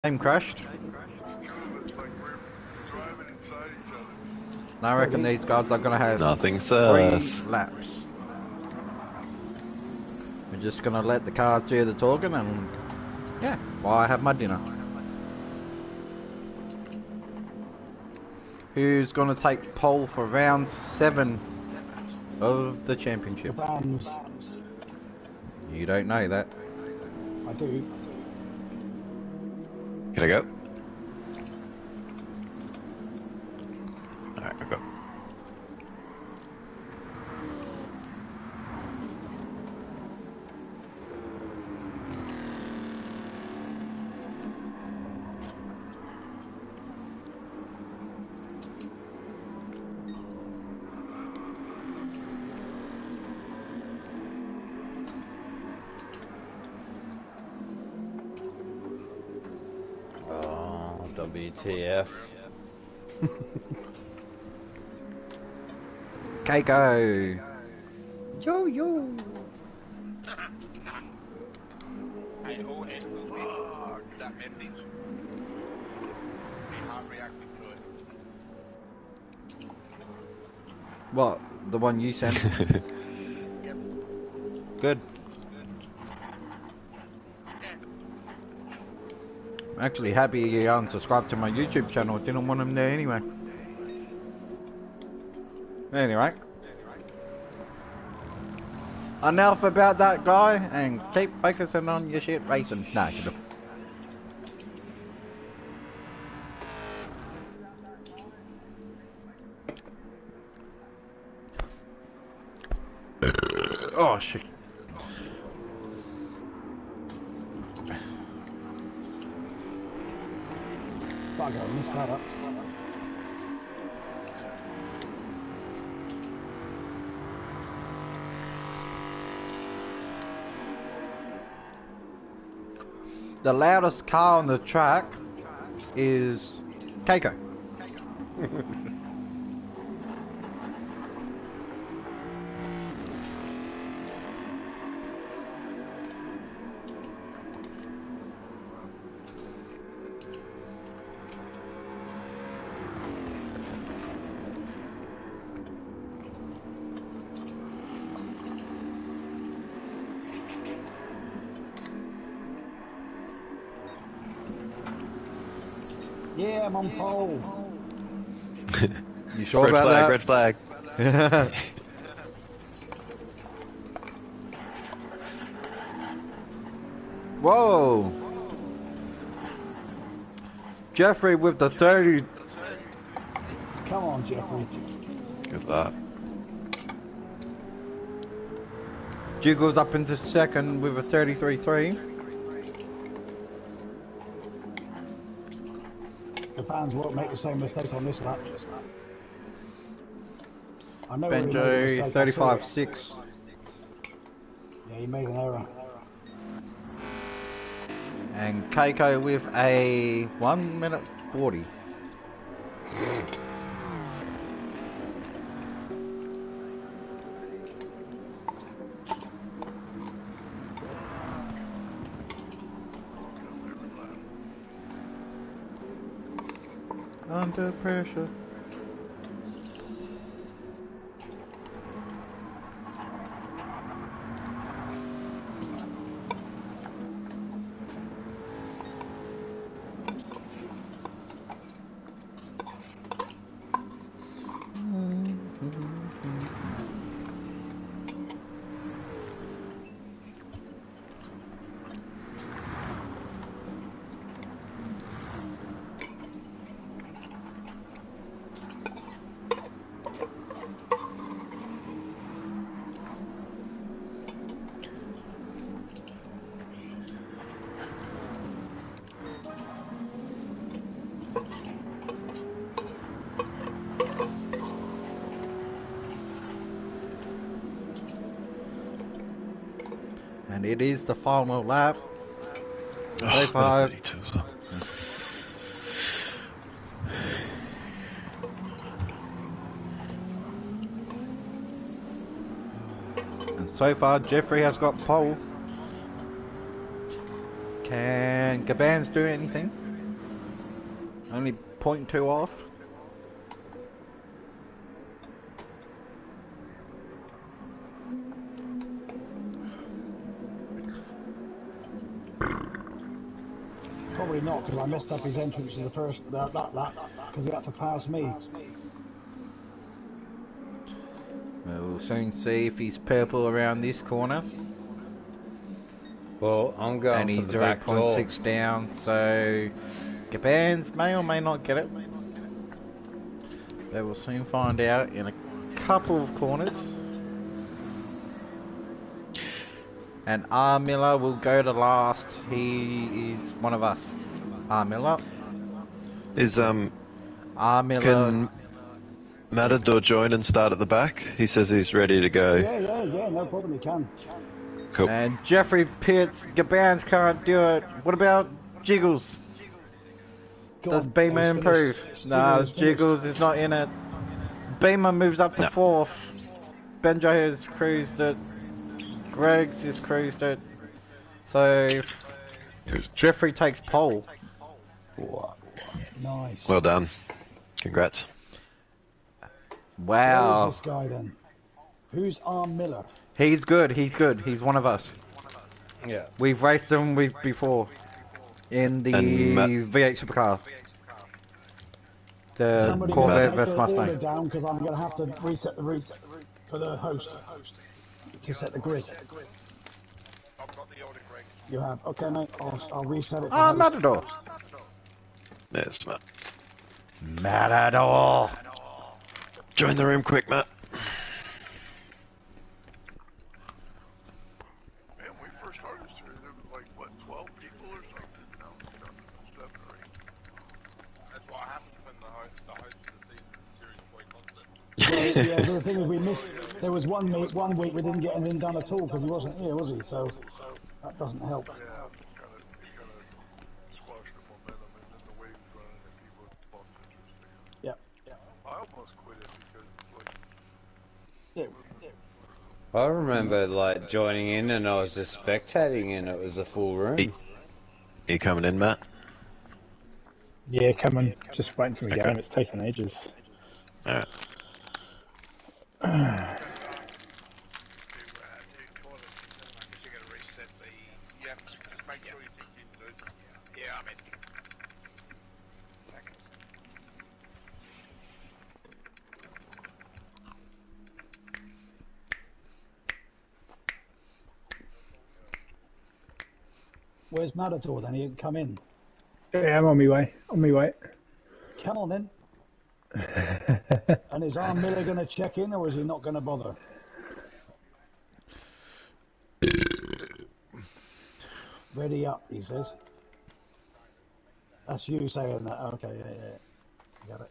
Game crashed. It's like we're driving inside each other. And I reckon these guys are going to have Nothing 3 sus. laps. We're just going to let the cars do the talking and, yeah, while I have my dinner. Who's going to take pole for round 7 of the championship? Vans. You don't know that. I do. Can I go? Alright, I'll go. Oh, WTF. Keiko! Yo. I owe it to me. That message. We have reacted to it. What? The one you sent? Yep. Good. I'm actually happy you unsubscribed to my YouTube channel. Didn't want him there anyway. Anyway. Enough about that guy and keep focusing on your shit racing. Nah, shut up. Oh shit. Bugger, I missed that up. The loudest car on the track is Keiko. Yeah, I'm on pole. You sure Red about flag, that? red flag. Whoa! Jeffrey with the 30. Come on, Jeffrey. Good luck. Jiggles up into second with a 33.3. The fans won't make the same mistake on this lap. I know he made a Benjo mistake, I saw it. 35.6. Yeah, he made an error. And Keiko with a 1 minute 40. Under pressure. And it is the final lap. Oh, 35. 32 as well. And so far, Jeffrey has got pole. Can Gabans do anything? Only 0.2 off. Probably not, because I messed up his entrance to the first that because he had to pass me. We'll soon see if he's purple around this corner. Well, I'm going And for he's the back door. 0.6 down, so Gabans may or may not get it. They will soon find out in a couple of corners. And R. Miller will go to last. He is one of us. R. Miller. Is R. Miller. can Matador join and start at the back? He says he's ready to go. Yeah, no problem, he can. Cool. And Jeffrey Pitts. Gabans can't do it. What about Jiggles? Go Does on, Beamer he's improve? finished. No, Jiggles Jiggles is not in it. Beamer moves up to No. 4th. Benjo has cruised it. Greg's has cruised it. So Jeffrey takes pole. Nice. Well done. Congrats. Wow. Who's this guy then? Who's Arm Miller? He's good. He's good. He's one of us. Yeah. We've raced him before in the And V8 supercar. The Somebody Corvette take vs the order Mustang. down, because I'm going to have to reset the route for the host to set the grid. I've got the order, Greg. You have? Okay, mate. I'll reset it. For Ah, host. Matador. Yes, Matt. Matador. Join the room quick, Matt. Man, when we first started this series, there was like, what, 12 people or something? Now it's down to 7 or 8. That's what happens when the host of the series play constant. Yeah, the thing is, we missed. There was one week we didn't get anything done at all because he wasn't here, was he? So that doesn't help. Yeah, you gotta squash the momentum and then the waves running and people lost interest again. Yeah. I almost quit it because, like, Yeah. I remember like joining in and I was just spectating and it was a full room. You coming in, Matt? Yeah, coming. Just waiting for me Okay. going. It's taking ages. Alright. you gotta reset the. You have to just make sure you think you do. Yeah, I mean. Where's Matador then? He didn't come in. Yeah, I'm on my way. On my way. Come on then. And is Arm Miller going to check in, or is he not going to bother? Ready up, he says. That's you saying that. Okay, yeah. Got it.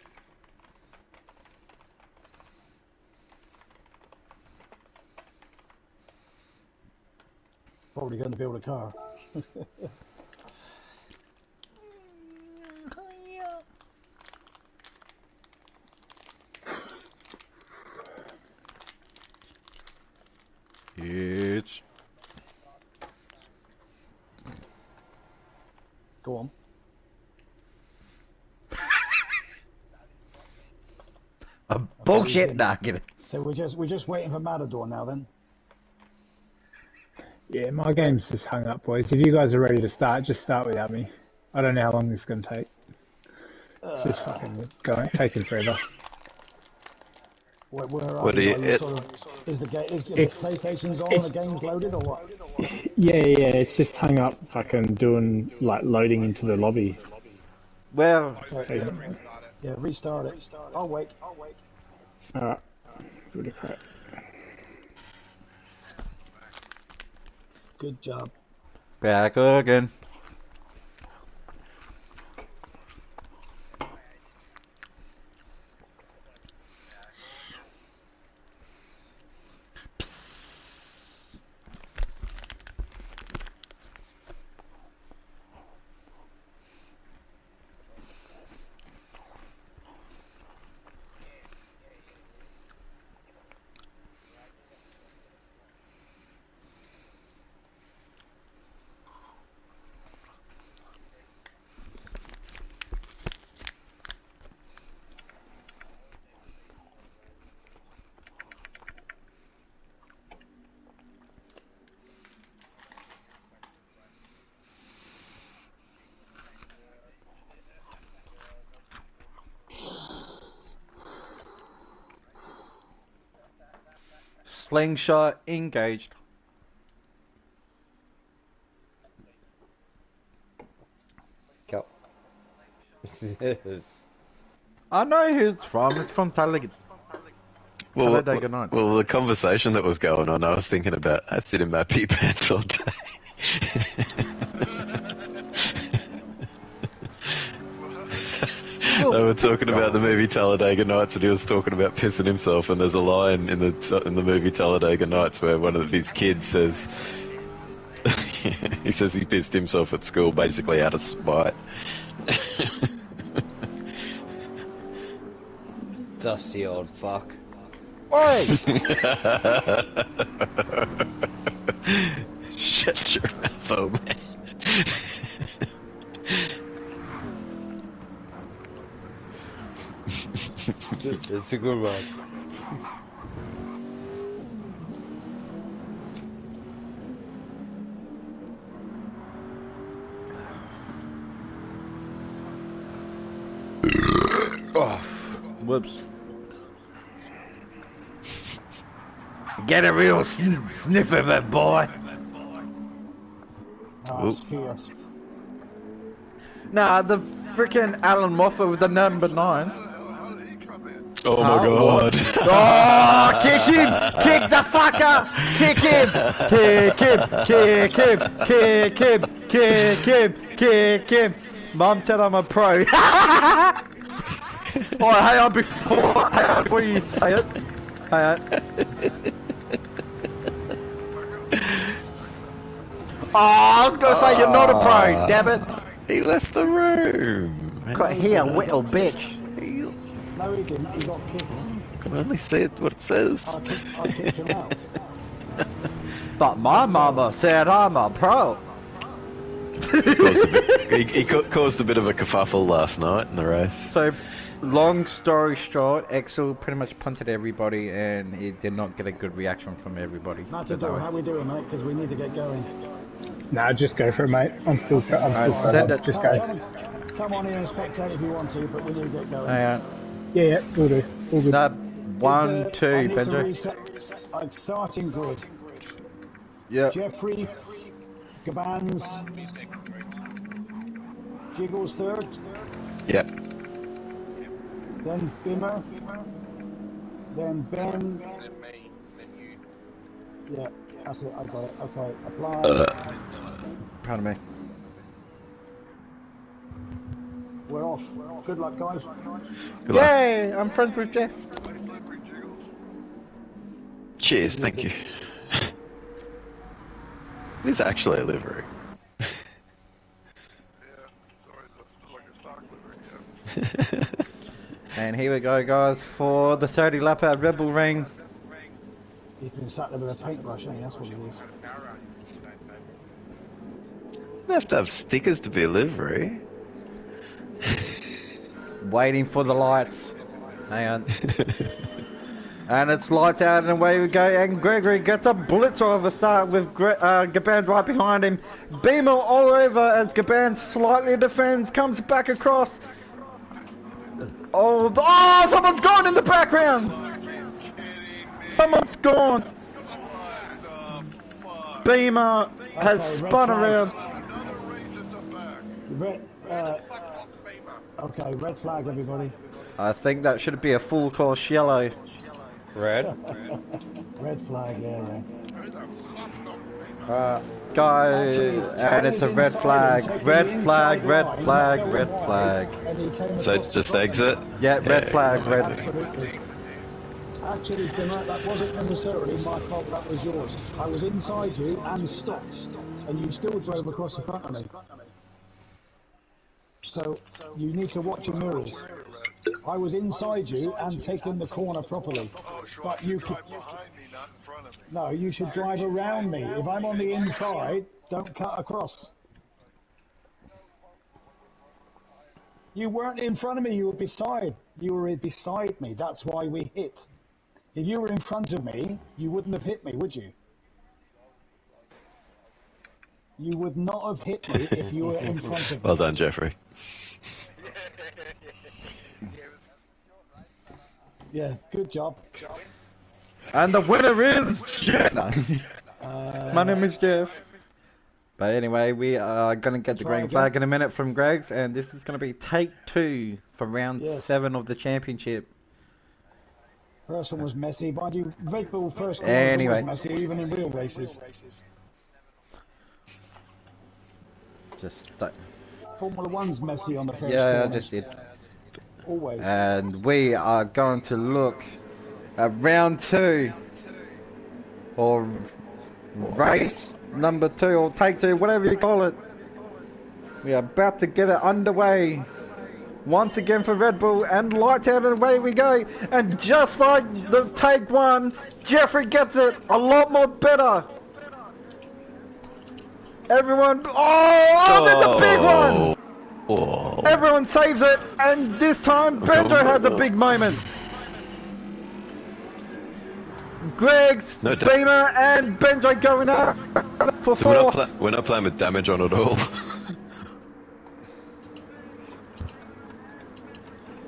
Probably going to build a car. It's Go on. a bullshit nugget. So we're just waiting for Matador now then. Yeah, my game's just hung up, boys. If you guys are ready to start, just start without me. I don't know how long this is going to take. It's just fucking taking forever. Where are What do you- you sort of, is the PlayStation's on, the game's loaded, or what? Yeah, it's just hung up fucking doing, like, loading into the lobby. Well, Okay. Yeah, restart it. I'll wait. Alright. Good to crap. Good job. back again. Slingshot engaged. Go. I know who it's from. It's from Talladega. Talladega Nights. Well, the conversation that was going on, I was thinking about, I sit in my pee pants all day. They were talking about the movie Talladega Nights, and he was talking about pissing himself. And there's a line in the movie Talladega Nights where one of his kids says, he says he pissed himself at school, basically out of spite. Dusty old fuck. Oi! Shut your mouth, old man. It's a good one. Oh, whoops. Get a real sniff of it, boy. Oh, it's fierce. Nah, the freaking Alan Moffat with the number 9. How did he come in? Oh my god. Oh, kick him! Kick the fucker! Kick him! Kick him! Kick him! Kick him! Kick him! Kick him! Mum said I'm a pro. Oh, hang on before you say it. Hang on. Oh, I was gonna say you're not a pro, damn it. He left the room. Got here, little bitch. No, he didn't. He got kicked. I can only see it what it says. I kicked him out. But my mama said I'm a pro. He caused a bit of a kerfuffle last night in the race. So, long story short, Axel pretty much punted everybody and he did not get a good reaction from everybody. Matador, how we doing, mate? Because we need to get going. Nah, just go for it, mate. I'm still send it. Just go. Come on here and spectate if you want to, but we need to get going. Hang on. Yeah, we'll do. All good. No, I 1, need 2, to Benjo. reset starting grid. Yep. Jeffrey, Gabans, Jiggles third, Yep. then Bimmer, then Ben. Then me, then you. Yeah, that's it, I got it. Okay, apply. Pardon me. We're off. Good luck, guys. Good luck. Yay! I'm friends with Jeff. Cheers, thank you. It is actually a livery. Yeah, sorry, that's like a stock livery, yeah. And here we go, guys, for the 30 lap at Rebel Ring. He's been sat there with a paintbrush, ain't he? That's what it is. You have to have stickers to be a livery. Waiting for the lights. Hang on. And it's lights out and away we go. And Gregory gets a blitzer of a start with Gaban right behind him. Beamer all over as Gaban slightly defends, comes back across. Oh, someone's gone in the background. Someone's gone. Beamer has Okay, spun red flag. around. Another race at the back. Red, okay, red flag, everybody. I think that should be a full course yellow. Red? Red flag, yeah. Go, Actually, and it's a Tony's red inside flag. and taking Red the flag, inside red line, flag, going red wide, flag. and he came So across just the front. exit? Yeah, red flag, red. Absolutely. Actually, Dimmer, that wasn't necessarily my fault, that was yours. I was inside you and stopped, and you still drove across the front of me. So, you need to watch your mirrors. I was inside you and taking the corner properly. Oh, so But I you should could... drive behind me, not in front of me. No, you should drive around me. If I'm on the inside, don't cut across. You weren't in front of me, you were beside. You were beside me, that's why we hit. If you were in front of me, you wouldn't have hit me, would you? You would not have hit me if you were in front of me. Well done, Jeffrey. Yeah, good job. And the winner is Jeff. My name is Jeff. But anyway, we are going to get the green flag in a minute from Greg's, and this is going to be take 2 for round 7 of the championship. First one was messy. Mind you, Red Bull first one Anyway. was messy, even in real races. Just Formula One's messy on the first yeah, I corners. just did. Always. And we are going to look at round 2, or race number 2, or take 2, whatever you call it. We are about to get it underway once again for Red Bull, and lights out and away we go. And just like the take 1, Jeffrey gets it a lot more better. Everyone, there's a big one. Oh. Everyone saves it, and this time Benjo has a big moment. Greg's, No, Beamer, and Benjo going out for So 4th. we're not playing with damage on at all.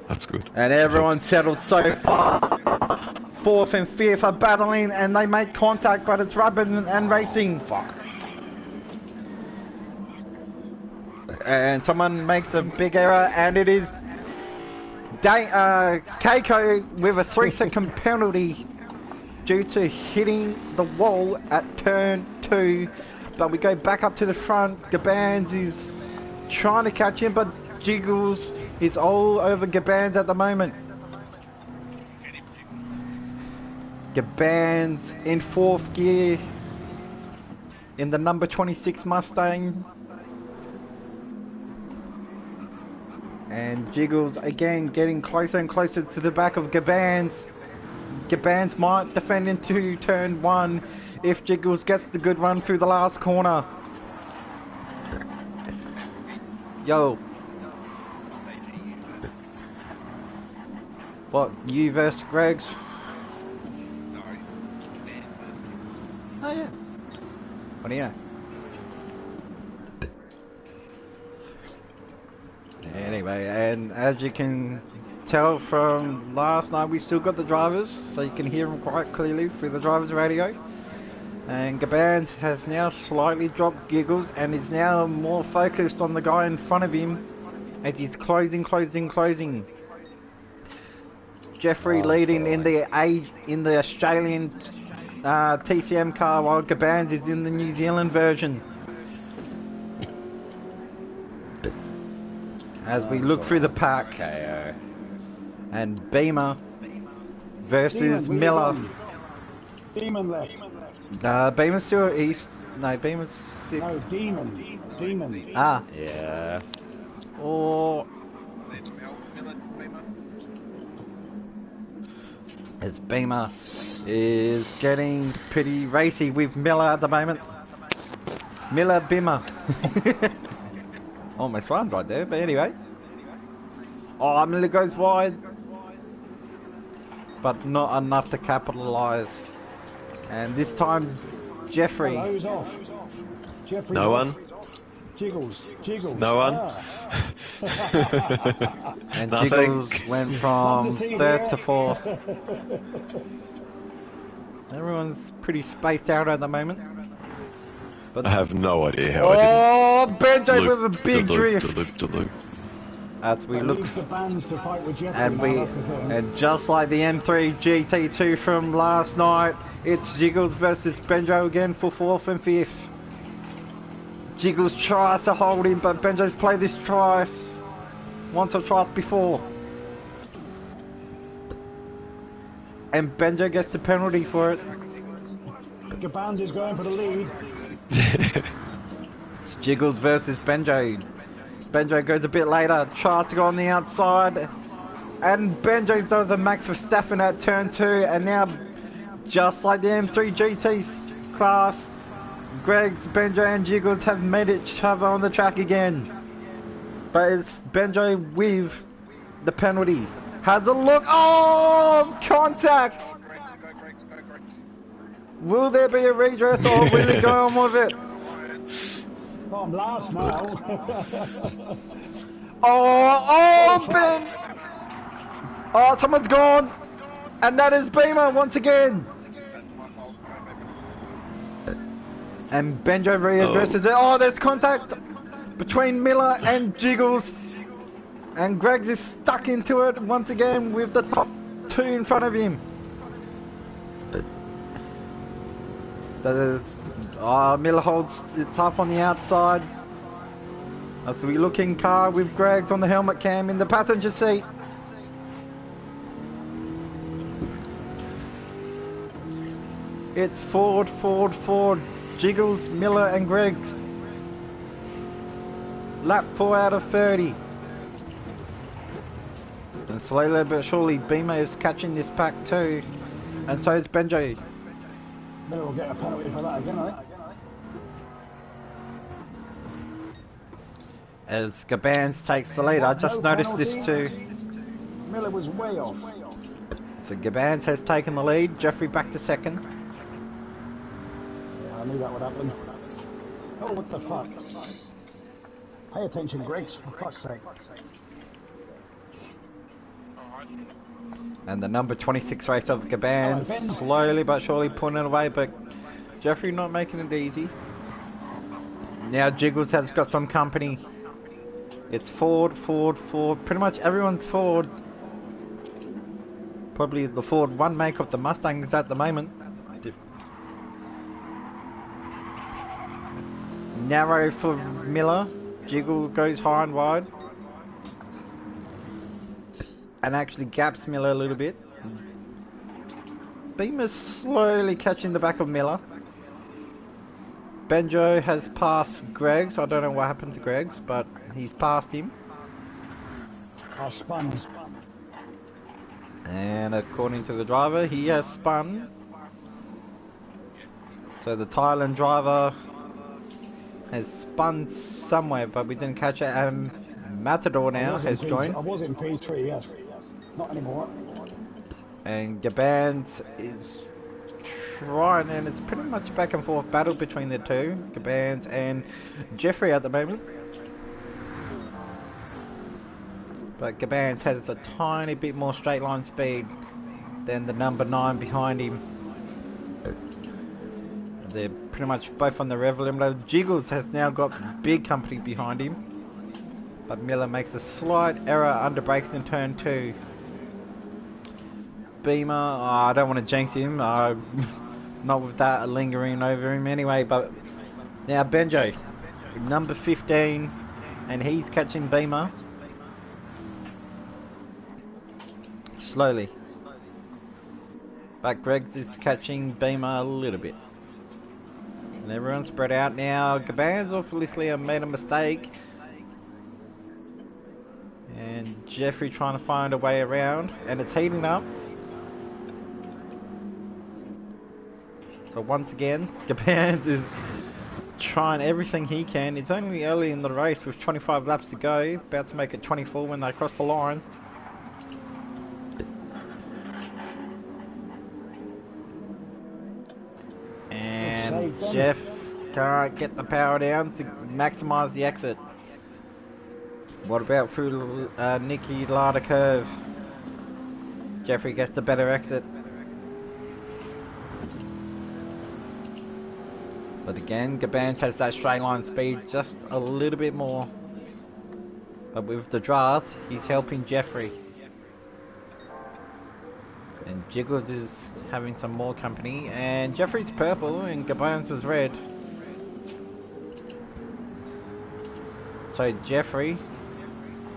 That's good. And everyone settled so far. 4th and 5th are battling, and they make contact, but it's rubber and racing. Fuck. And someone makes a big error, and it is Keiko with a 3-second penalty due to hitting the wall at turn 2. But we go back up to the front. Gabans is trying to catch him, but Jiggles is all over Gabans at the moment. Gabans in 4th gear in the number 26 Mustang. And Jiggles again getting closer and closer to the back of Gabans. Gabans might defend into turn 1 if Jiggles gets the good run through the last corner. Yo. What, you versus Greg's? Oh yeah. What do you know? Anyway, and as you can tell from last night, we still got the drivers, so you can hear them quite clearly through the driver's radio. And Gabans has now slightly dropped Giggles and is now more focused on the guy in front of him as he's closing. Jeffrey leading in the Australian TCM car, while Gabans is in the New Zealand version. As we look through the pack, KO. and Beamer versus Demon, Miller. Demon left. Beamer's still east. No, Beamer's 6th. No, Demon. Ah, Yeah. or as Beamer is getting pretty racy with Miller at the moment. Miller Beamer. Almost runs right there, but anyway. Oh, Miller goes wide, but not enough to capitalise. And this time, Jeffrey. Oh, who's off? Jeffrey. No one? Jiggles. No one? And Nothing. Jiggles went from 3rd to 4th. Everyone's pretty spaced out at the moment. But I have no idea how I oh, Benjo didn't. with a big drift. Loop. As we look, The bands to fight with Jeffrey. and now, that's the thing. and just like the M3 GT2 from last night, it's Jiggles versus Benjo again for 4th and 5th. Jiggles tries to hold him, but Benjo's played this once or twice before. And Benjo gets the penalty for it. Gabans is going for the lead. It's Jiggles versus Benjo. Benjo goes a bit later, tries to go on the outside, and Benjo does the Max Verstappen at turn 2, and now, just like the M3 GT class, Greg's, Benjo and Jiggles have made each other on the track again. But it's Benjo with the penalty. Has a look, oh, contact! Will there be a redress, or will he go on with it? Oh, I'm last now. Oh, Ben! Oh, someone's gone! And that is Beamer once again! And Benjo readdresses it. Oh, there's contact between Miller and Jiggles. And Greggs is stuck into it once again with the top two in front of him. Miller holds it tough on the outside. A three-looking car with Greggs on the helmet cam in the passenger seat. It's Ford, Jiggles, Miller and Greggs. Lap 4 out of 30. And slowly but surely Beamer is catching this pack too. And so is Benjo. Miller will get a penalty for that again, I think. As Gabans takes the lead. I just noticed this too. Miller was way off. So Gabans has taken the lead. Jeffrey back to second. Yeah, I knew that would happen. Oh, what the fuck? Pay attention, Greggs, for fuck's sake. And the number 26 race of Gabans slowly but surely pulling it away, but Jeffrey not making it easy. Now Jiggles has got some company. It's Ford. Pretty much everyone's Ford. Probably the Ford one make of the Mustangs at the moment. Narrow for Miller. Jiggle goes high and wide. And actually gaps Miller a little bit. Beamer's slowly catching the back of Miller. Benjo has passed Greggs. I don't know what happened to Greggs, but he's passed him. I spun. And according to the driver, he has spun. So the Thailand driver has spun somewhere, but we didn't catch it. Matador now has joined. I was in P3, yes. Not anymore. And Gabans is trying, and it's pretty much back and forth battle between the two, Gabans and Jeffrey at the moment. But Gabans has a tiny bit more straight line speed than the number 9 behind him. They're pretty much both on the rev limiter. Jiggles has now got big company behind him. But Miller makes a slight error under brakes in turn 2. Beamer, I don't want to jinx him. Not with that lingering over him anyway. But now Benjo, number 15, and he's catching Beamer. Slowly. But Greggs is catching Beamer a little bit. And everyone's spread out now. Gabans obviously made a mistake. And Jeffrey trying to find a way around. And it's heating up. So once again, Gabans is trying everything he can. It's only early in the race with 25 laps to go. About to make it 24 when they cross the line. And Jeff can't get the power down to maximise the exit. What about through Nicky Lada curve? Jeffrey gets the better exit. But again, Gabans has that straight line speed just a little bit more. But with the draft, he's helping Jeffrey. And Jiggles is having some more company. And Jeffrey's purple and Gabans was red. So Jeffrey,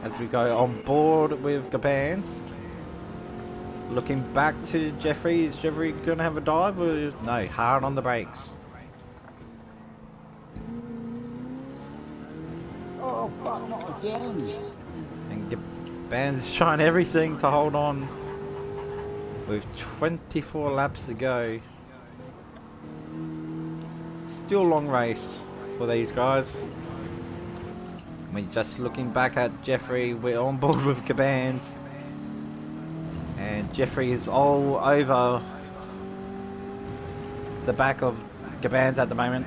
as we go on board with Gabans. Looking back to Jeffrey, is Jeffrey going to have a dive? Or no, hard on the brakes. Oh, fuck, not again. And Gabans is trying everything to hold on. With 24 laps to go. Still a long race for these guys. I mean, just looking back at Jeffrey, we're on board with Gabans. And Jeffrey is all over the back of Gabans at the moment.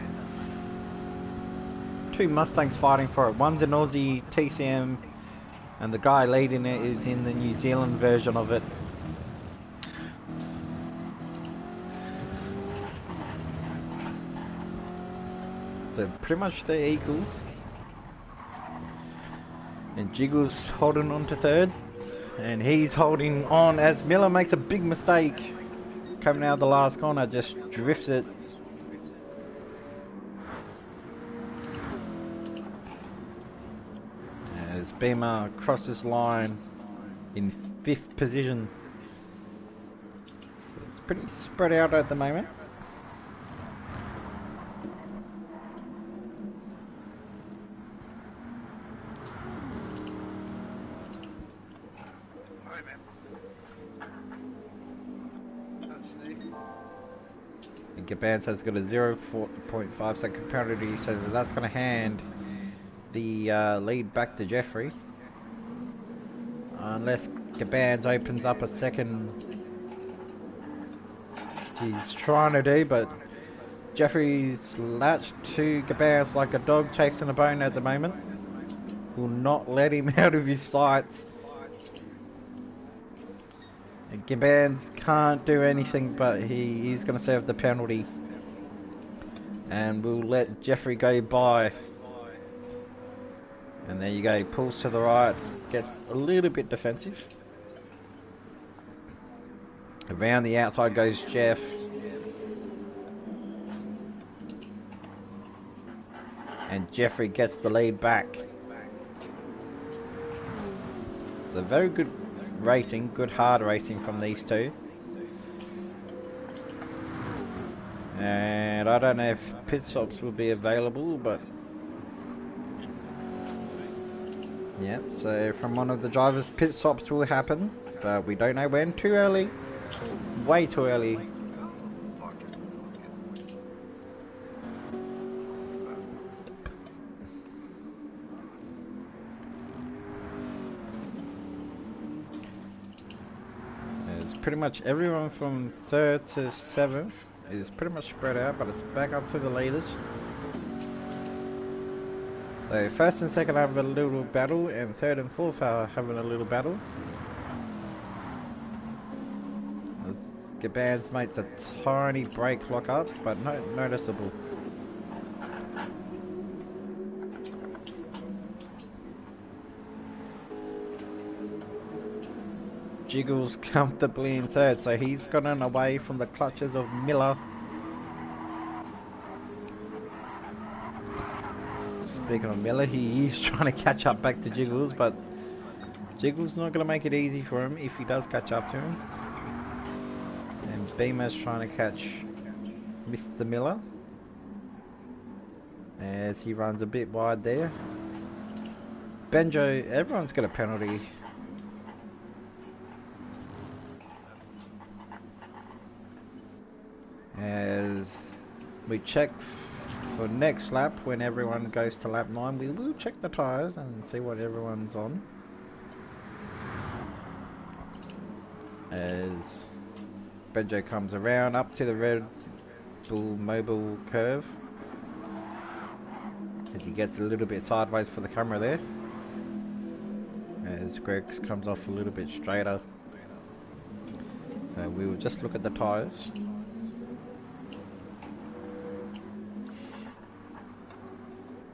Two Mustangs fighting for it. One's an Aussie TCM, and the guy leading it is in the New Zealand version of it. So pretty much they're equal. And Jiggles holding on to third. And he's holding on as Miller makes a big mistake. Coming out of the last corner, just drifts it. As Beamer crosses line in 5th position. It's pretty spread out at the moment. Alright, man. That's the... And Gaban's has got a 0.5 second penalty, so that's going to hand the lead back to Jeffrey. Unless Gaban's opens up a second, which he's trying to do, but Jeffrey's latched to Gaban's like a dog chasing a bone at the moment. Will not let him out of his sights. And Gaban's can't do anything, but he's going to serve the penalty. And we'll let Jeffrey go by. And there you go, he pulls to the right, gets a little bit defensive. Around the outside goes Jeff. And Jeffrey gets the lead back. It's a very good racing, good hard racing from these two. And I don't know if pit stops will be available, but yeah, so from one of the drivers, pit stops will happen, but we don't know when. Too early. Way too early. It's pretty much everyone from 3rd to 7th is pretty much spread out, but it's back up to the leaders. So 1st and 2nd have a little battle, and 3rd and 4th are having a little battle. Gaban's makes a tiny brake lock up, but not noticeable. Jiggles comfortably in 3rd, so he's gotten away from the clutches of Miller. Speaking of Miller, he is trying to catch up back to Jiggles, but Jiggles not going to make it easy for him if he does catch up to him. And Beamer's trying to catch Mr. Miller as he runs a bit wide there. Benjo, everyone's got a penalty. As we check for next lap, when everyone goes to lap 9, we will check the tyres and see what everyone's on. As Benjo comes around up to the Red Bull Mobile curve. As he gets a little bit sideways for the camera there. As Greggs comes off a little bit straighter. So we will just look at the tyres.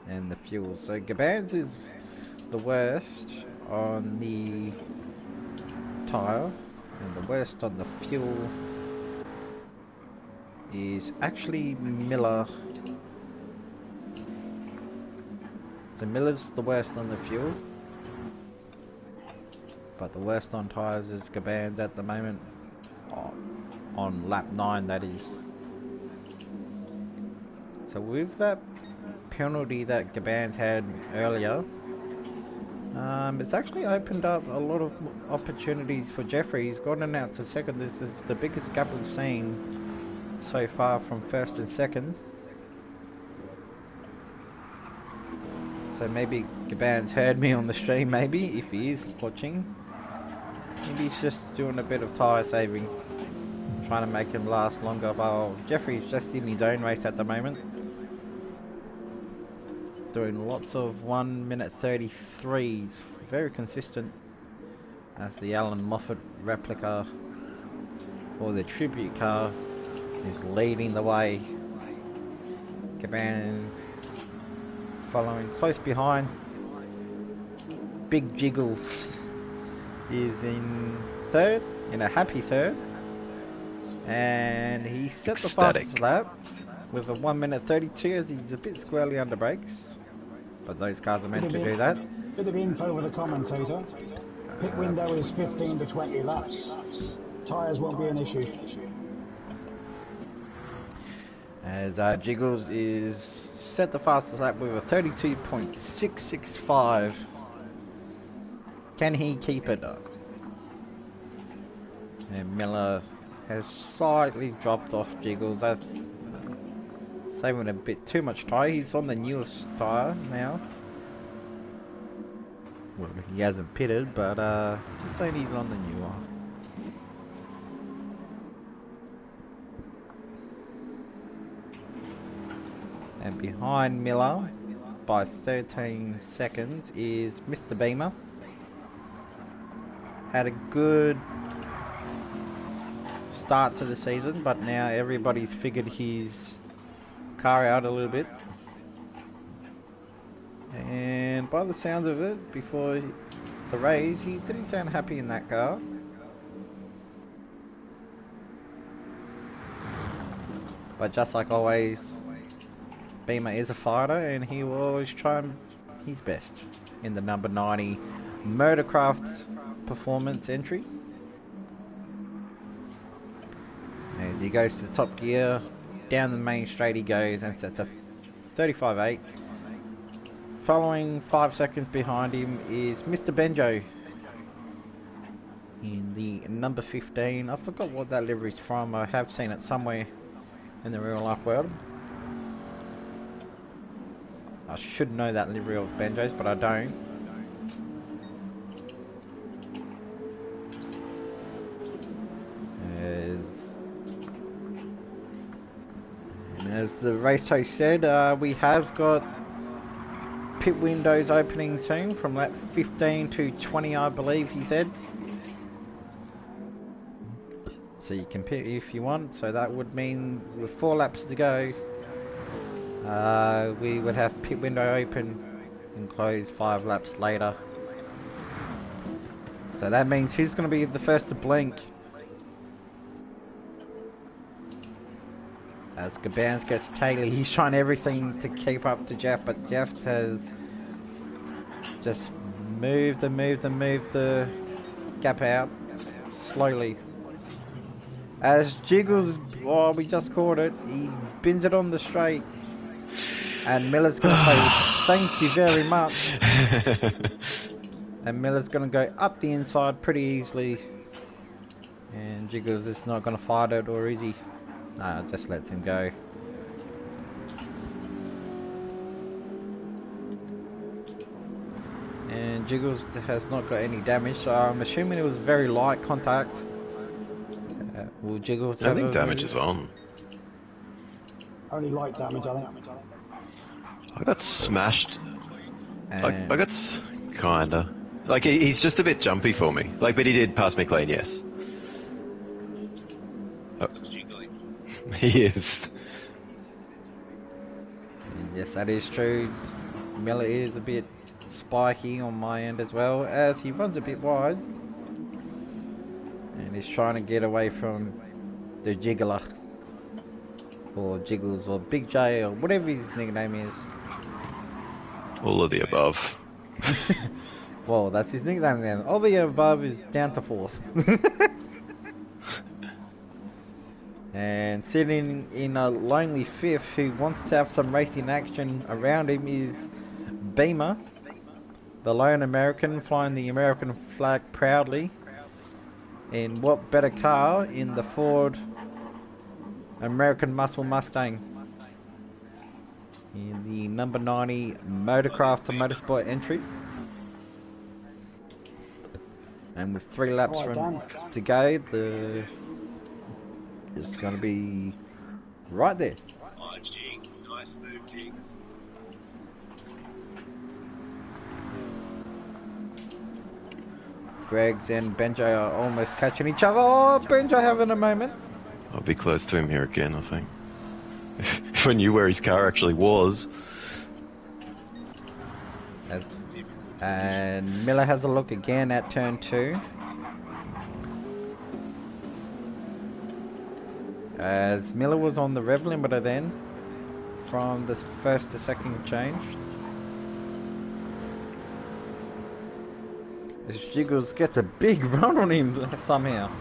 And the fuel. So Gaban's is the worst on the tyre, and the worst on the fuel is actually Miller. So Miller's the worst on the fuel, but the worst on tyres is Gaban's at the moment, on lap 9 that is. So with that penalty that Gaban's had earlier, it's actually opened up a lot of opportunities for Jeffrey. He's gotten out to 2nd. This is the biggest gap we've seen so far from 1st and 2nd. So maybe Gaban's heard me on the stream, maybe, if he is watching. Maybe he's just doing a bit of tyre saving, trying to make him last longer, while Jeffrey's just in his own race at the moment. Doing lots of 1 minute 33s, very consistent. As the Alan Moffat replica, or the tribute car, is leading the way. Gaban's following close behind. Big Jiggle is in third, in a happy third. And he set the fastest lap with a 1 minute 32 as he's a bit squarely under brakes. But those cars are meant to do that. Bit of info with the commentator. Pit window is 15 to 20 laps. Tyres won't be an issue. As Jiggles is set the fastest lap with a 32.665. Can he keep it up? And Miller has slightly dropped off Jiggles. That's saving a bit too much tyre. He's on the newest tyre now. Well, he hasn't pitted, but just saying he's on the new one. And behind Miller by 13 seconds is Mr. Beamer. Had a good start to the season, but now everybody's figured his car out a little bit. And by the sounds of it, before the race, he didn't sound happy in that car. But just like always, Beamer is a fighter, and he will always try his best in the number 90 Motorcraft Performance entry. As he goes to top gear, down the main straight he goes and sets a 35.8. Following 5 seconds behind him is Mr. Benjo in the number 15. I forgot what that livery's from. I have seen it somewhere in the real life world. I should know that livery of Benjo's, but I don't. As the race host said, we have got pit windows opening soon from lap 15 to 20, I believe he said. So you can pit if you want, so that would mean with 4 laps to go, we would have pit window open and close 5 laps later. So that means who's going to be the first to blink? As Gabans gets Taylor, he's trying everything to keep up to Jeff, but Jeff has just moved the gap out slowly. As Jiggles, oh, we just caught it, he bins it on the straight. And Miller's going to say, thank you very much. And Miller's going to go up the inside pretty easily. And Jiggles is not going to fight it, or is he? No, just lets him go. And Jiggles has not got any damage, so I'm assuming it was very light contact. Will Jiggles have I think damage is on. Only light damage, I think. I got smashed. I got kinda. Like, he's just a bit jumpy for me. Like, but he did pass me clean, yes. Oh. He is. Yes, that is true. Miller is a bit spiky on my end as well, as he runs a bit wide. And he's trying to get away from the Jiggler. Or Jiggles, or Big J, or whatever his nickname is. All of the above. Well, that's his nickname then. All the above is down to 4th. And sitting in a lonely 5th who wants to have some racing action around him is Beamer, the lone American flying the American flag proudly. In what better car in the Ford American Muscle Mustang. In the number 90 Motorcraft to Motorsport entry. And with 3 laps to go, it's going to be right there. Oh, Jigs. Nice move, Jigs. Greggs and Benjo are almost catching each other. Oh, Benjo having a moment. I'll be close to him here again, I think. If I knew where his car actually was. And Miller has a look again at turn 2. As Miller was on the rev limiter then, from the first to second change. As Jiggles gets a big run on him somehow.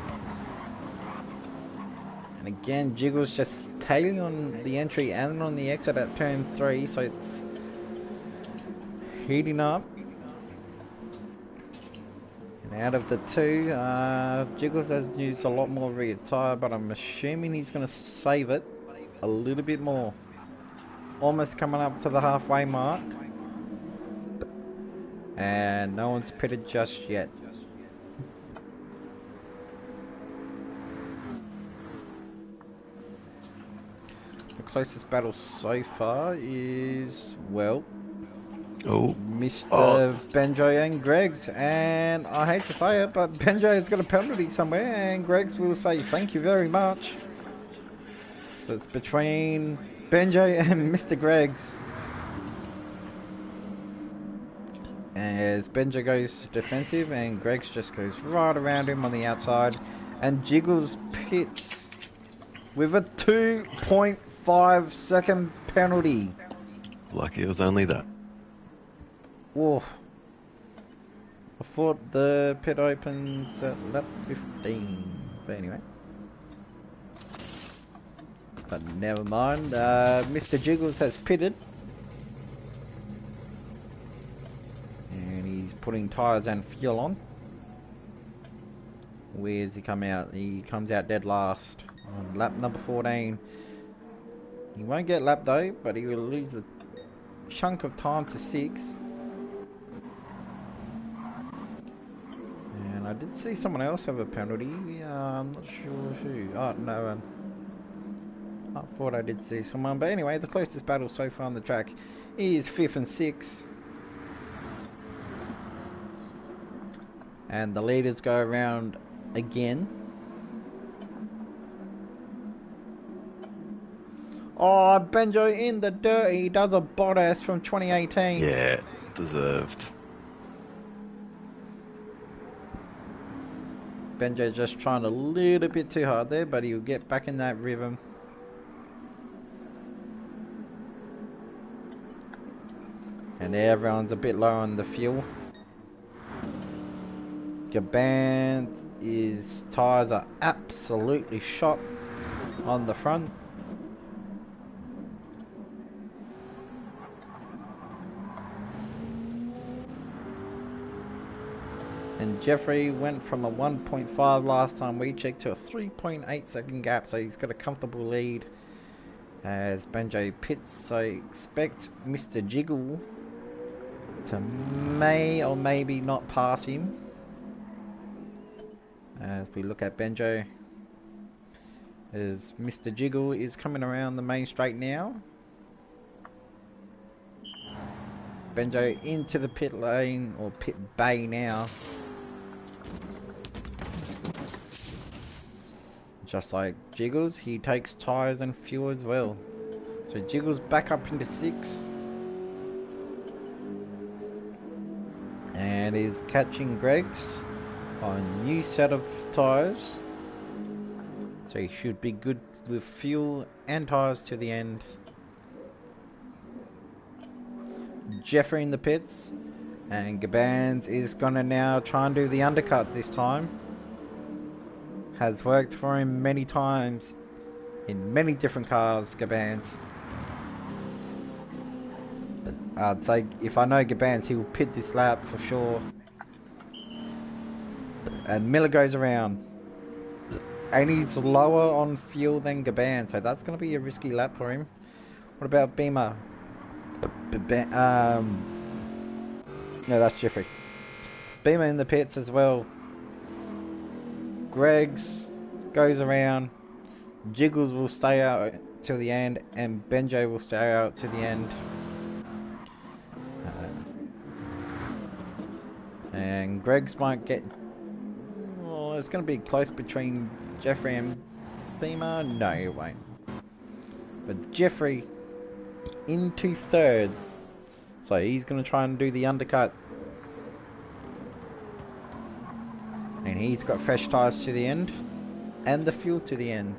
And again, Jiggles just tailing on the entry and on the exit at turn 3, so it's heating up. And out of the two, Jiggles has used a lot more rear tyre, but I'm assuming he's going to save it a little bit more. Almost coming up to the halfway mark. And no one's pitted just yet. The closest battle so far is, well, Mr. Benjo and Greggs, and I hate to say it, but Benjo has got a penalty somewhere, and Greggs will say thank you very much. So it's between Benjo and Mr. Greggs. As Benjo goes defensive, and Greggs just goes right around him on the outside, and Jiggles pits with a 2.5 second penalty. Lucky it was only that. Whoa. I thought the pit opens at lap 15. But anyway. But never mind. Mr. Jiggles has pitted. And he's putting tyres and fuel on. Where's he come out? He comes out dead last on lap number 14. He won't get lapped though, but he will lose a chunk of time to 6. I did see someone else have a penalty. I'm not sure who. Oh, no. I thought I did see someone. But anyway, the closest battle so far on the track is 5th and 6th. And the leaders go around again. Oh, Benjo in the dirt. He does a Bottas from 2018. Yeah, deserved. Benjo just trying a little bit too hard there, but he'll get back in that rhythm. And everyone's a bit low on the fuel. Gaban's tyres are absolutely shot on the front. And Jeffrey went from a 1.5 last time we checked to a 3.8 second gap, so he's got a comfortable lead as Benjo pits. So expect Mr. Jiggle to may or maybe not pass him. As we look at Benjo, as Mr. Jiggle is coming around the main straight now. Benjo into the pit lane, or pit bay now. Just like Jiggles, he takes tyres and fuel as well. So Jiggles back up into 6th. And is catching Greggs on a new set of tyres. So he should be good with fuel and tyres to the end. Jeffrey in the pits. And Gabans is going to now try and do the undercut this time. Has worked for him many times in many different cars, Gabans. I'd say if I know Gabans, he will pit this lap for sure. And Miller goes around. And he's lower on fuel than Gabans, so that's going to be a risky lap for him. What about Beamer? No, that's Jeffrey. Beamer in the pits as well. Greggs goes around. Jiggles will stay out till the end, and Benjo will stay out to the end. And Greggs might get... Oh, it's going to be close between Jeffrey and Beamer. No, it won't. But Jeffrey into 3rd. So he's going to try and do the undercut And he's got fresh tyres to the end. And the fuel to the end.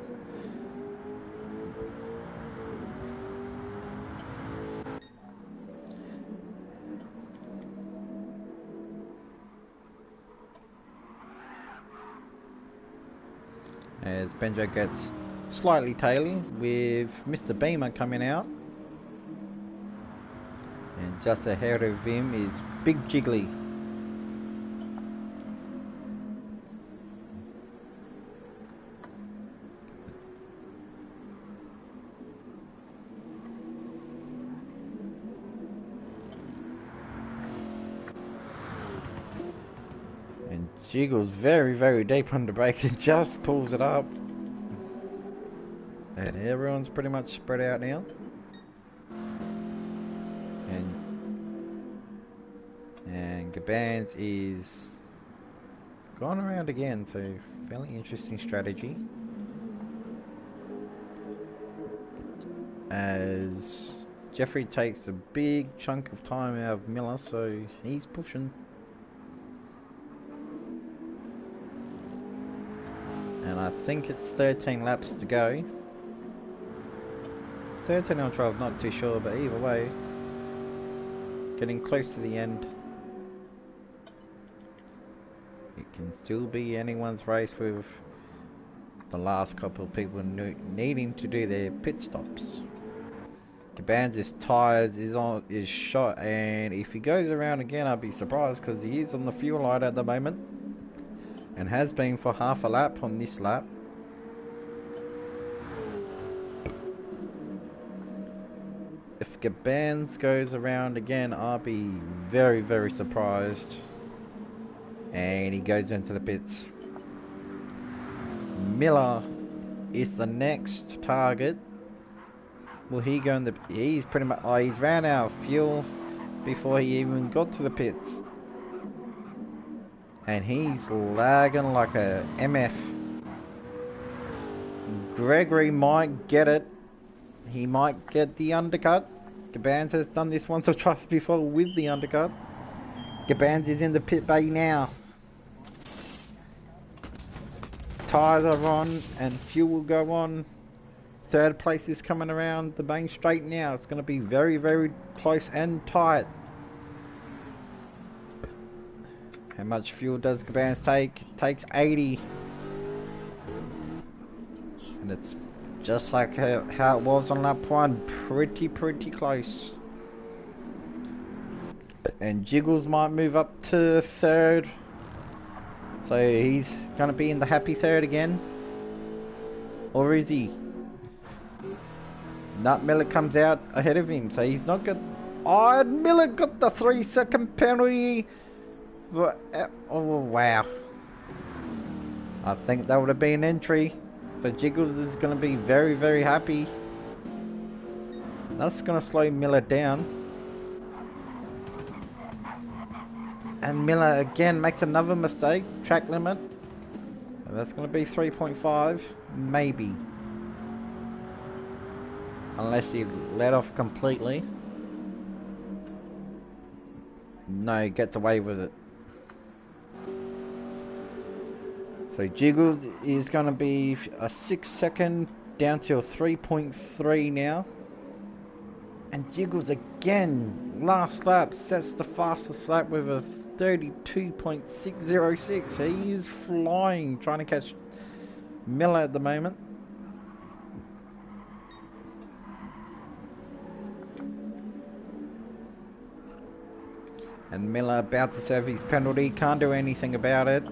As Benjo gets slightly taily with Mr. Beamer coming out. And just ahead of him is Big Jiggly. And Jiggle's very deep on the brakes and just pulls it up. And everyone's pretty much spread out now. And Gabans is gone around again, so fairly interesting strategy. As Jeffrey takes a big chunk of time out of Miller, so he's pushing. And I think it's 13 laps to go. 13 or 12, not too sure, but either way, getting close to the end. It can still be anyone's race with the last couple of people needing to do their pit stops. Gabans' tyres is shot, and if he goes around again, I'd be surprised because he is on the fuel light at the moment and has been for half a lap on this lap. If Gabans goes around again, I'll be very surprised. And he goes into the pits. Miller is the next target. Will he go in the... He's pretty much... Oh, he's ran out of fuel before he even got to the pits. And he's lagging like a MF. Gregory might get it. He might get the undercut. Gabans has done this once or twice before with the undercut. Gabans is in the pit bay now. Tyres are on and fuel will go on. Third place is coming around the main straight now. It's going to be very close and tight. How much fuel does Gabans take? It takes 80. And it's just like how it was on lap 1. Pretty close. And Jiggles might move up to third. So he's going to be in the happy third again. Or is he? Nut Miller comes out ahead of him. So he's not got... Oh, Miller got the 3-second penalty. Oh, wow. I think that would have been entry. So Jiggles is going to be very happy. That's going to slow Miller down. And Miller again makes another mistake. Track limit. That's going to be 3.5. Maybe. Unless he let off completely. No, he gets away with it. So Jiggles is going to be a 6-second down to a 3.3 now. And Jiggles again, last lap, sets the fastest lap with a 32.606. He is flying, trying to catch Miller at the moment. And Miller about to serve his penalty, can't do anything about it.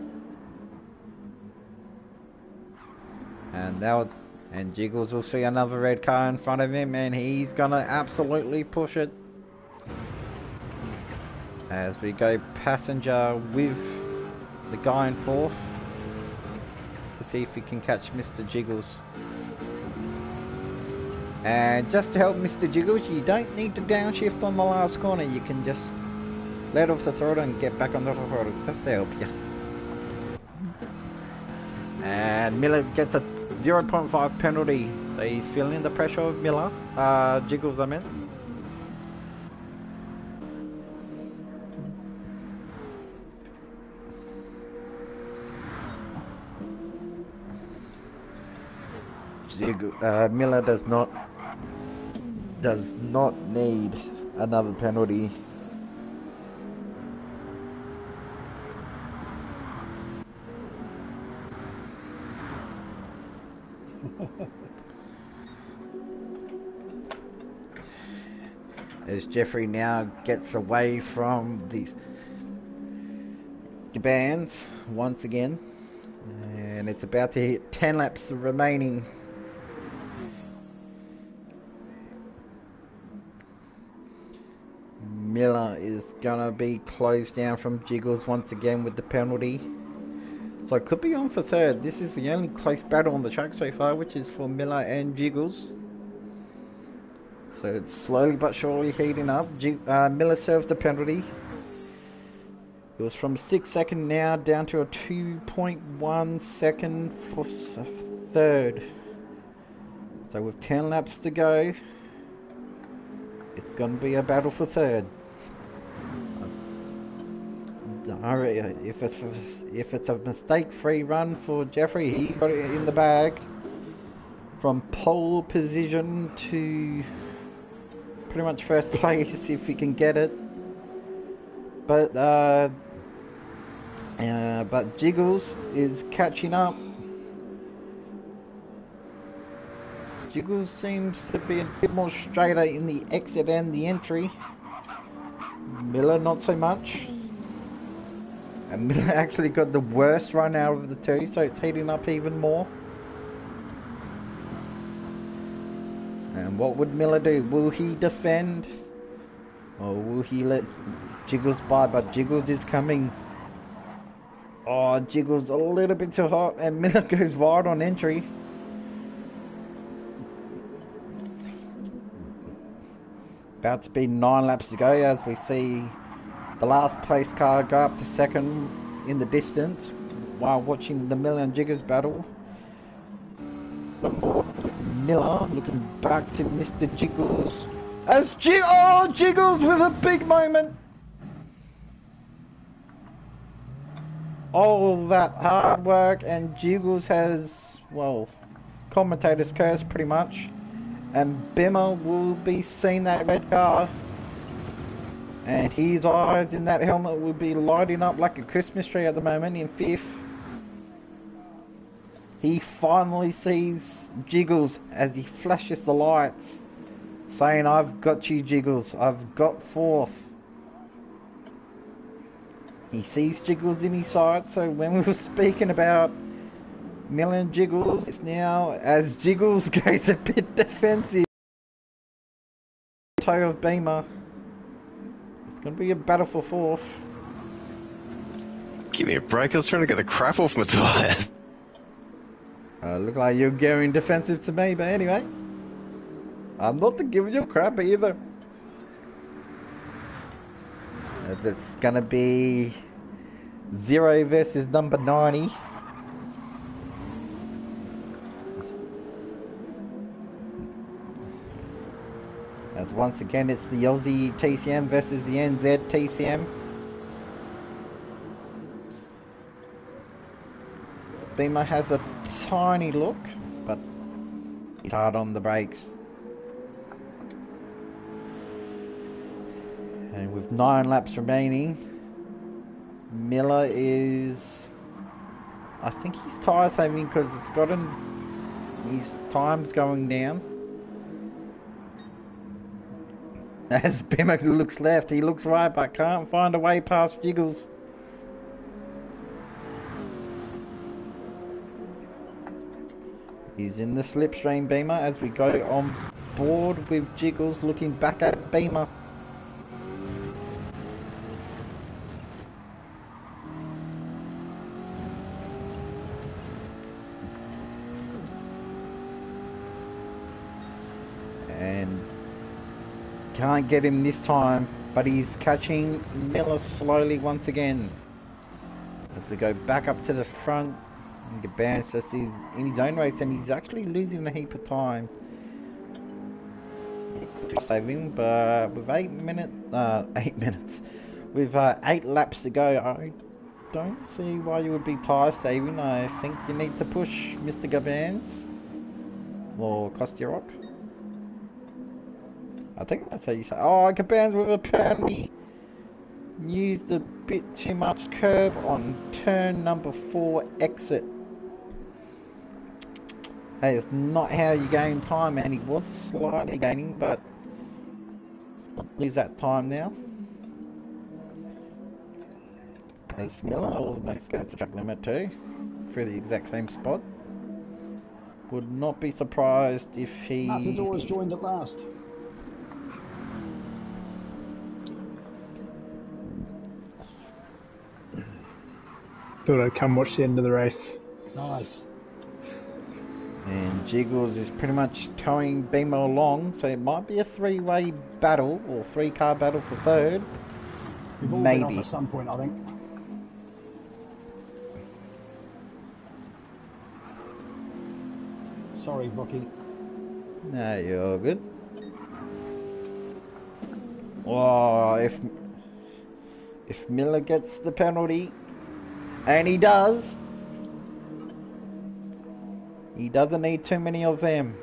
And Jiggles will see another red car in front of him, and he's gonna absolutely push it. As we go passenger with the guy in fourth to see if we can catch Mr. Jiggles. And just to help Mr. Jiggles, you don't need to downshift on the last corner. You can just let off the throttle and get back on the throttle, just to help you. And Miller gets a 0.5 penalty, so he's feeling the pressure of Miller. Jiggles, I meant. Miller does not need another penalty. As Jeffrey now gets away from the bands once again, and it's about to hit 10 laps remaining. Miller is gonna be closed down from Jiggles once again with the penalty, so it could be on for third. This is the only close battle on the track so far, which is for Miller and Jiggles. So it's slowly but surely heating up. Miller serves the penalty. It was from 6 second now down to a 2.1 second for third. So with 10 laps to go, it's going to be a battle for third. If it's a mistake-free run for Jeffrey, he's got it in the bag. From pole position to pretty much first place if he can get it. But Jiggles is catching up. Jiggles seems to be a bit more straighter in the exit and the entry. Miller not so much. And Miller actually got the worst run out of the two, so it's heating up even more. And what would Miller do? Will he defend? Or will he let Jiggles by? But Jiggles is coming. Oh, Jiggles a little bit too hot, and Miller goes wide on entry. About to be 9 laps to go as we see the last place car go up to second in the distance while watching the Miller and Jiggles battle. Miller looking back to Mr. Jiggles as Jiggles with a big moment. All that hard work and Jiggles has, well, commentator's curse pretty much. And Bimmer will be seeing that red car. And his eyes in that helmet will be lighting up like a Christmas tree at the moment in 5th. He finally sees Jiggles as he flashes the lights, saying, "I've got you, Jiggles. I've got 4th." He sees Jiggles in his sights, so when we were speaking about Miller and Jiggles, it's now as Jiggles goes a bit defensive. Toe of Beamer. It's going to be a battle for 4th. Give me a break, I was trying to get the crap off my tyres. Look like you're going defensive to me, but anyway. I'm not giving you crap either. It's going to be 0 versus number 90. As once again it's the Aussie TCM versus the NZ TCM. Beamer has a tiny look, but he's hard on the brakes. And with 9 laps remaining, Miller is, I think he's tyre saving because it's gotten his time's going down. As Bimmer looks left, he looks right, but can't find a way past Jiggles. He's in the slipstream, Beamer, as we go on board with Jiggles looking back at Beamer. And can't get him this time, but he's catching Miller slowly once again. As we go back up to the front, Gaban's just is in his own race and he's actually losing a heap of time. Saving, but with 8 minutes, with 8 laps to go, I don't see why you would be tyre saving. I think you need to push Mr. Gabans. Or Kostyarok. I think that's how you say. Oh, Gaban's with a penalty. Used a bit too much curb on turn number 4 exit. That is not how you gain time, and he was slightly gaining, but lose that time now. As Miller almost goes to track limit too, through the exact same spot. Would not be surprised if he... Matador's joined at last. Thought I'd come watch the end of the race. Nice. And Jiggles is pretty much towing Beamer along, so it might be a 3-way battle, or 3-car battle for third. We've all been Maybe. off at some point, I think. Sorry, Bucky. No, you're good. Oh, if Miller gets the penalty, and he does, he doesn't need too many of them.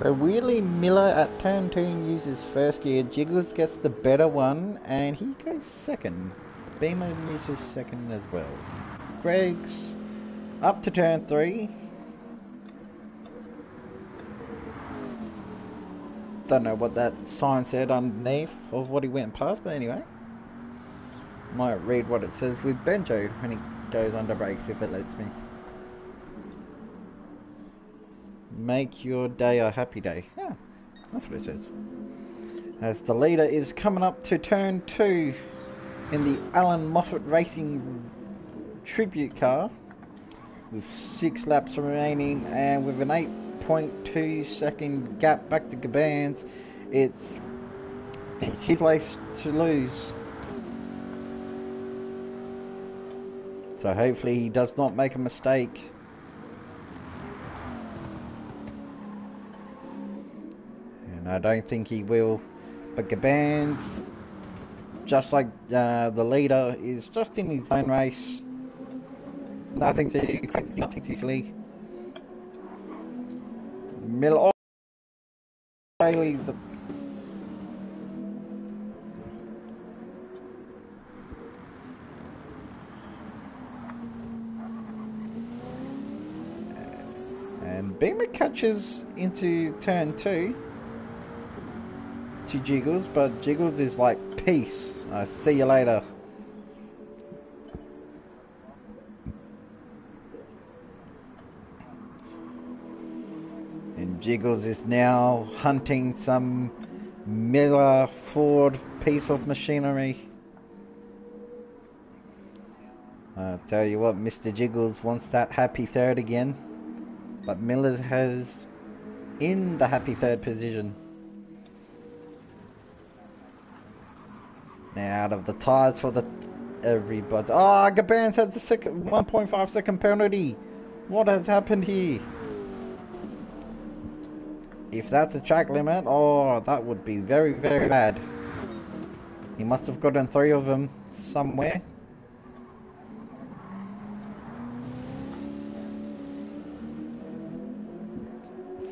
So weirdly, Miller at turn 2 uses first gear, Jiggles gets the better one, and he goes second. Beamer uses second as well. Greg's up to turn 3. Don't know what that sign said underneath of what he went past, but anyway. Might read what it says with Benjo when he goes under brakes if it lets me. Make your day a happy day. Yeah, that's what it says. As the leader is coming up to turn 2 in the Alan Moffat Racing Tribute car with 6 laps remaining and with an 8.2 second gap back to Gabans. It's his race to lose. So hopefully he does not make a mistake. I don't think he will, but Gabans, just like the leader, is just in his own race. Nothing to easily. Miller, Bailey, and Beamer catches into turn 2. To Jiggles, but Jiggles is like, peace, I see you later. And Jiggles is now hunting some Miller Ford piece of machinery. I'll tell you what, Mr. Jiggles wants that happy third again, but Miller has in the happy third position. Now out of the tyres for the everybody. Oh, Gabans has the second 1.5 second penalty. What has happened here? If that's a track limit, oh, that would be very, very bad. He must have gotten 3 of them somewhere.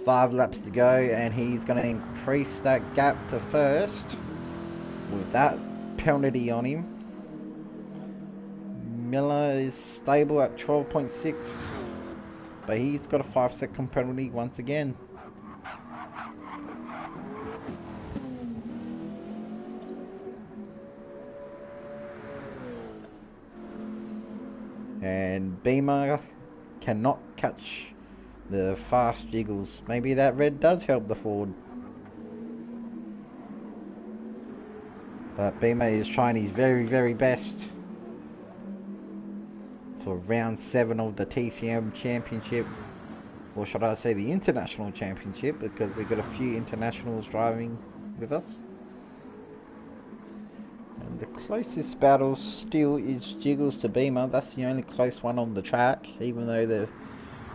Five laps to go, and he's going to increase that gap to first with that penalty on him. Miller is stable at 12.6, but he's got a 5 second penalty once again. And Beamer cannot catch the fast Jiggles. Maybe that red does help the Ford. But Beamer is trying his very, very best for round 7 of the TCM Championship. Or should I say the International Championship, because we've got a few internationals driving with us. The closest battle still is Jiggles to Beamer. That's the only close one on the track, even though they're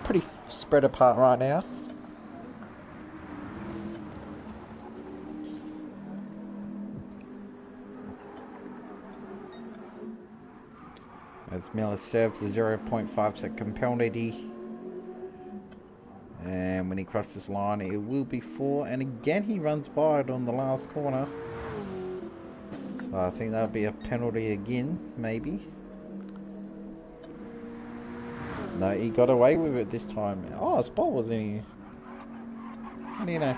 pretty spread apart right now. As Miller serves the 0.5 second penalty. And when he crosses this line, it will be 4. And again, he runs wide on the last corner. So I think that'll be a penalty again, maybe. No, he got away with it this time. Oh, Spot was in here. How do you know?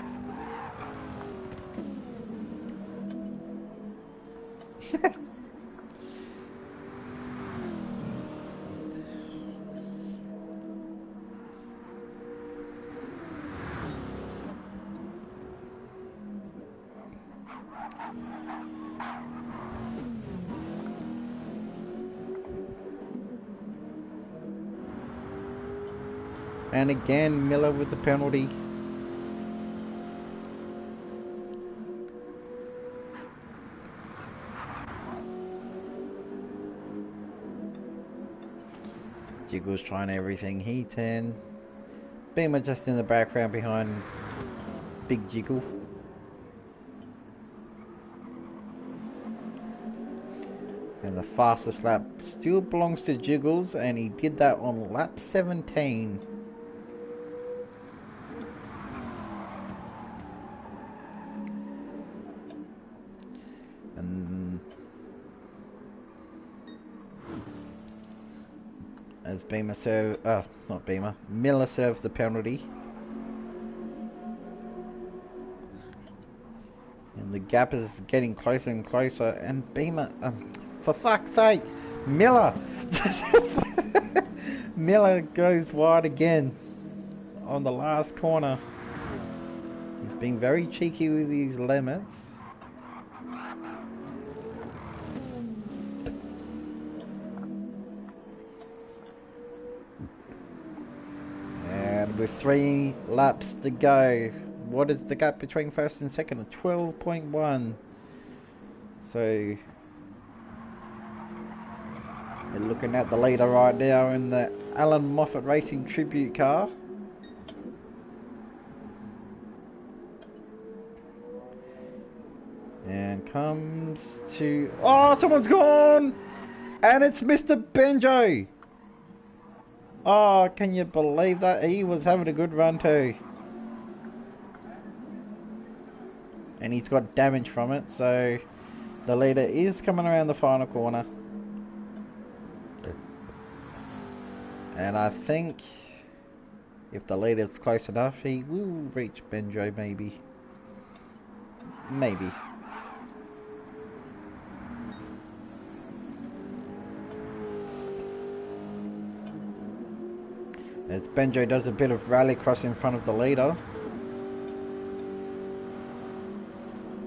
And again, Miller with the penalty. Jiggles trying everything he can. Beamer just in the background behind Big Jiggle. And the fastest lap still belongs to Jiggles, and he did that on lap 17. As Beamer Miller serves the penalty. And the gap is getting closer and closer, and Beamer, for fuck's sake, Miller! Miller goes wide again on the last corner. He's being very cheeky with these limits. With 3 laps to go, what is the gap between first and second? 12.1. So we're looking at the leader right now in the Alan Moffat Racing Tribute car. And comes to... Oh, someone's gone! And it's Mr. Benjo! Oh, can you believe that? He was having a good run too. And he's got damage from it, so the leader is coming around the final corner. And I think if the leader's close enough, he will reach Benjo, maybe. Maybe. As Benjo does a bit of rallycross in front of the leader.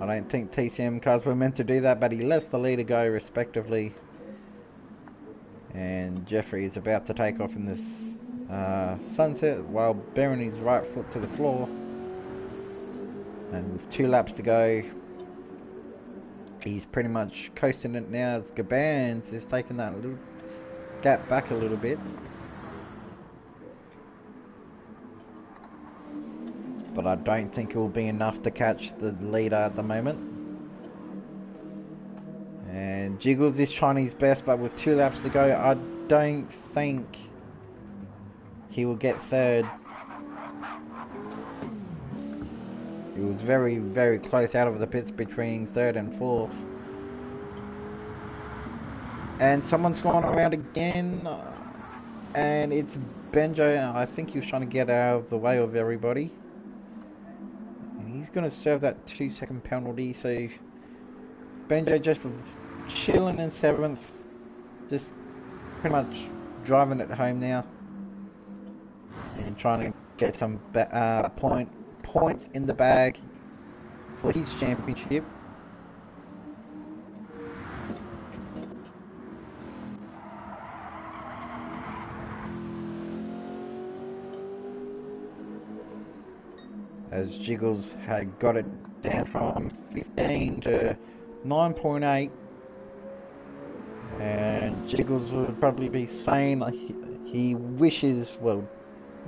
I don't think TCM cars were meant to do that, but he lets the leader go respectively. And Jeffrey is about to take off in this sunset while bearing his right foot to the floor. And with 2 laps to go, he's pretty much coasting it now as Gabans is taking that little gap back a little bit. But I don't think it will be enough to catch the leader at the moment. And Jiggles is trying his best, but with 2 laps to go, I don't think he will get third. It was very, very close out of the pits between 3rd and 4th. And someone's gone around again. And it's Benjo. I think he was trying to get out of the way of everybody. He's going to serve that 2-second penalty, so Benjo just chilling in 7th, just pretty much driving it home now, and trying to get some points in the bag for his championship. As Jiggles had got it down from 15 to 9.8 Jiggles would probably be saying he wishes, well,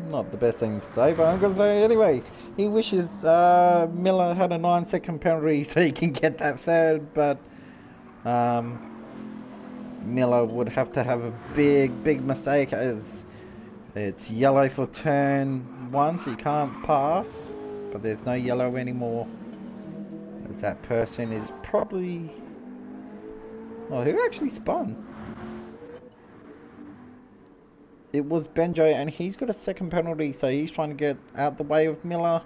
not the best thing to say, but I'm going to say anyway. He wishes Miller had a 9-second penalty so he can get that third, but Miller would have to have a big mistake as it's yellow for turn 1, so you can't pass, but there's no yellow anymore. As that person is probably... Oh, who actually spun? It was Benjo, and he's got a second penalty, so he's trying to get out the way of Miller.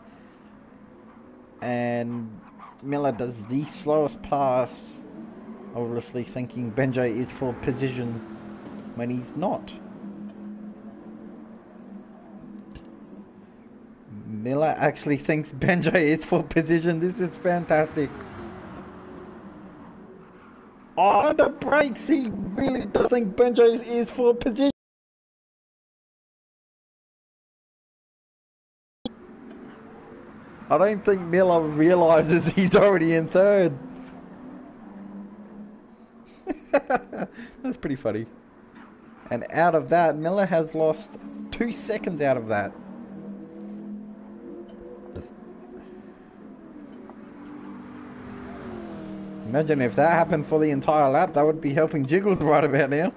And Miller does the slowest pass, obviously thinking Benjo is for position when he's not. Miller actually thinks Benjo is for position. This is fantastic. Oh, the brakes! He really does think Benjo is for position. I don't think Miller realises he's already in third. That's pretty funny. And out of that, Miller has lost 2 seconds out of that. Imagine if that happened for the entire lap, that would be helping Jiggles right about now.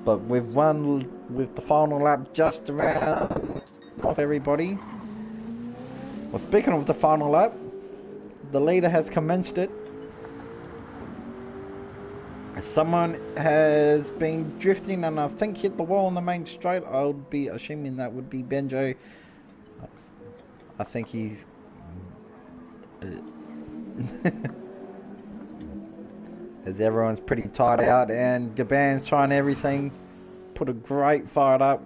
But we've won with the final lap just around off everybody. Well, speaking of the final lap, the leader has commenced it. Someone has been drifting and I think hit the wall on the main straight. I would be assuming that would be Benjo. I think he's... as everyone's pretty tired out and Gaban's trying everything. Put a great fight up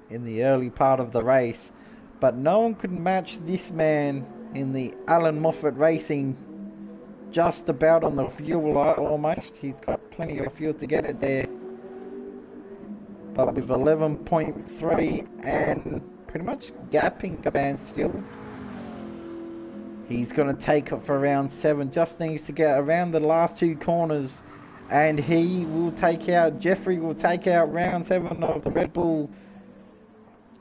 in the early part of the race. But no one could match this man in the Alan Moffat Racing. Just about on the fuel light almost. He's got plenty of fuel to get it there. But with 11.3 and pretty much gapping Gaban still. He's going to take it for round 7. Just needs to get around the last 2 corners. And he will take out, Jeffrey will take out round 7 of the Red Bull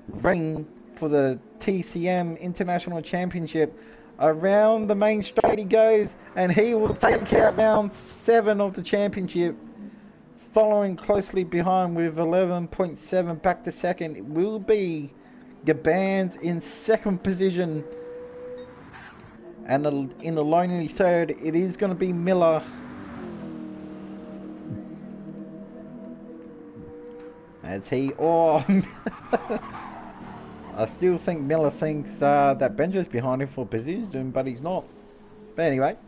Ring for the TCM International Championship. Around the main straight he goes, and he will take out round 7 of the championship. Following closely behind with 11.7 back to second, it will be Gaban's in second position. And in the lonely third, it is going to be Miller. As he... Oh... I still think Miller thinks that Benjo's behind him for position, but he's not. But anyway.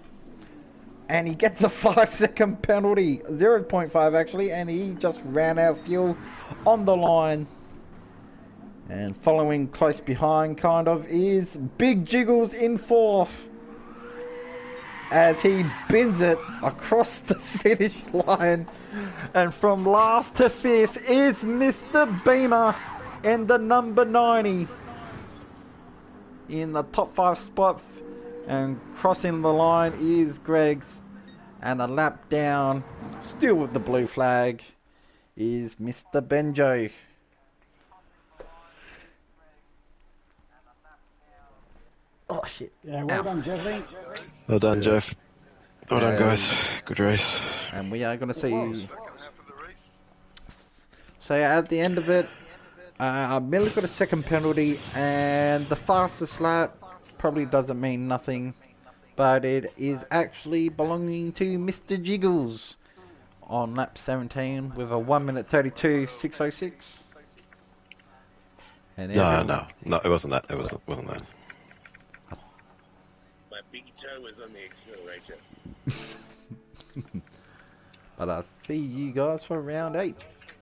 And he gets a 5-second penalty. 0.5 actually, and he just ran out of fuel on the line. And following close behind, kind of, is Big Jiggles in 4th. As he bins it across the finish line. And from last to 5th is Mr. Beamer. And the number 90 in the top 5 spot, and crossing the line is Greggs, and a lap down, still with the blue flag, is Mr. Benjo. Oh shit. Yeah, well done, Jeffrey. Well done, Jeff. Well done, guys. Good race. And we are going to see... So at the end of it, Miller got a second penalty, and the fastest lap probably doesn't mean nothing, but it is actually belonging to Mr. Jiggles on lap 17 with a 1 minute 32.606. And No, it wasn't that. It wasn't that. My big toe was on the accelerator. But I'll see you guys for round 8.